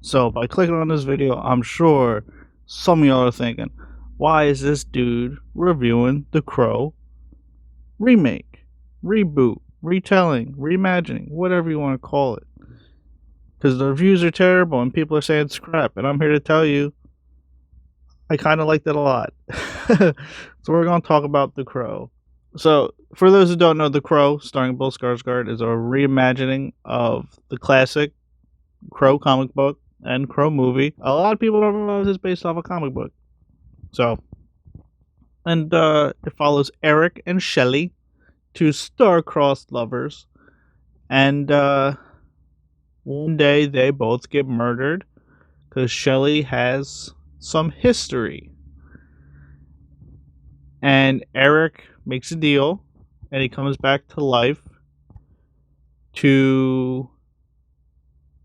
So by clicking on this video, I'm sure some of y'all are thinking, why is this dude reviewing The Crow remake, reboot, retelling, reimagining, whatever you want to call it? Because the reviews are terrible and people are saying it's crap, and I'm here to tell you, I kind of liked it a lot. So we're going to talk about The Crow. So for those who don't know, The Crow, starring Bill Skarsgård, is a reimagining of the classic Crow comic book and Crow movie. A lot of people don't realize it's based off a comic book. So, and it follows Eric and Shelley, two star-crossed lovers, and one day they both get murdered because Shelley has some history, and Eric makes a deal, and he comes back to life to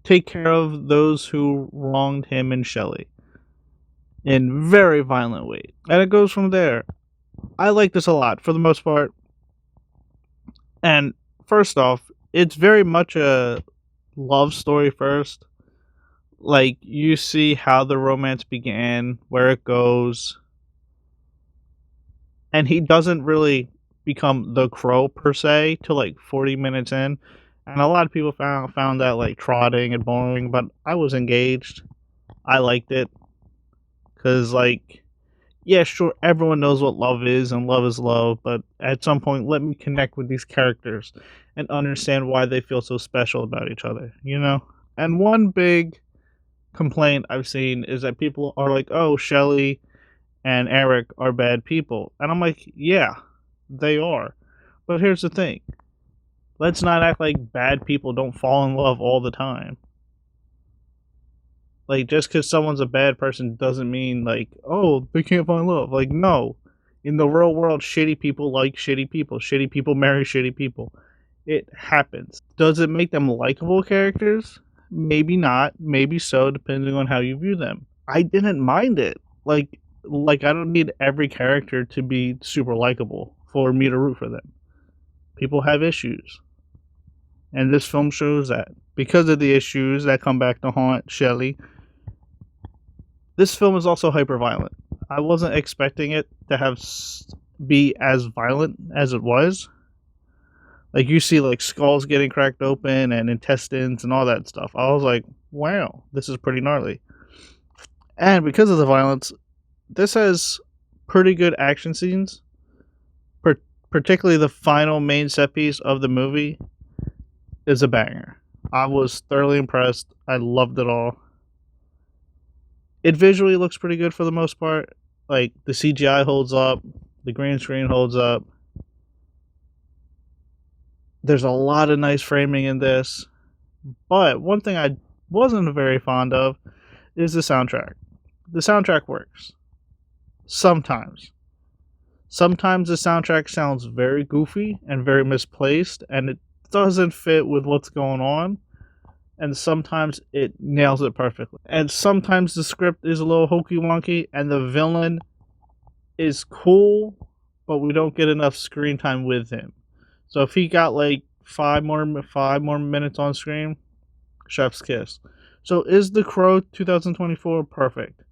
take care of those who wronged him and Shelley in very violent ways. And it goes from there. I like this a lot for the most part. And first off, it's very much a love story first. Like, you see how the romance began, where it goes. And he doesn't really become the Crow per se till like 40 minutes in. And a lot of people found that like trotting and boring, but I was engaged. I liked it. Cause like, yeah, sure, everyone knows what love is and love is love, but at some point, let me connect with these characters and understand why they feel so special about each other, you know? And one big complaint I've seen is that people are like, oh, Shelley and Eric are bad people. And I'm like, yeah, they are. But here's the thing, let's not act like bad people don't fall in love all the time. Like, just because someone's a bad person doesn't mean, like, oh, they can't find love. Like, no. In the real world, shitty people like shitty people. Shitty people marry shitty people. It happens. Does it make them likable characters? Maybe not. Maybe so, depending on how you view them. I didn't mind it. Like I don't need every character to be super likable for me to root for them. People have issues. And this film shows that. Because of the issues that come back to haunt Shelley, this film is also hyper violent. I wasn't expecting it to be as violent as it was. Like, you see like skulls getting cracked open and intestines and all that stuff. I was like, wow, this is pretty gnarly. And because of the violence, this has pretty good action scenes. Particularly the final main set piece of the movie is a banger. I was thoroughly impressed. I loved it all. It visually looks pretty good for the most part. Like, the CGI holds up, the green screen holds up. There's a lot of nice framing in this. But one thing I wasn't very fond of is the soundtrack. The soundtrack works. Sometimes. Sometimes the soundtrack sounds very goofy and very misplaced, and it doesn't fit with what's going on. And sometimes it nails it perfectly. And sometimes the script is a little hokey wonky, and the villain is cool, but we don't get enough screen time with him. So if he got like five more minutes on screen, chef's kiss. So is The Crow 2024 perfect?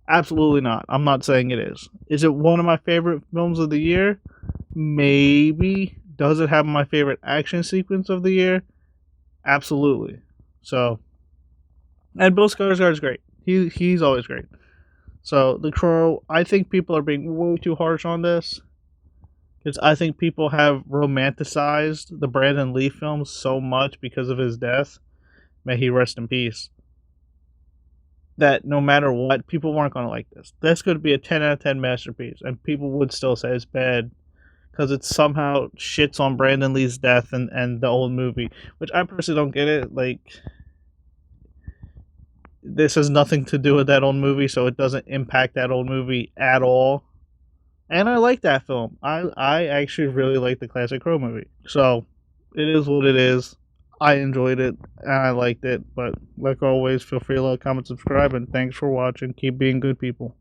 Absolutely not. I'm not saying it is. Is it one of my favorite films of the year? Maybe. Does it have my favorite action sequence of the year? Absolutely. So, and Bill Skarsgård is great. He's always great. So, The Crow, I think people are being way too harsh on this, because I think people have romanticized the Brandon Lee films so much because of his death. May he rest in peace. That no matter what, people weren't going to like this. This could be a 10 out of 10 masterpiece, and people would still say it's bad because it somehow shits on Brandon Lee's death and the old movie, which I personally don't get it. Like, this has nothing to do with that old movie, so it doesn't impact that old movie at all. And I like that film. I actually really like the classic Crow movie. So, it is what it is. I enjoyed it, and I liked it. But, like always, feel free to like, comment, subscribe, and thanks for watching. Keep being good people.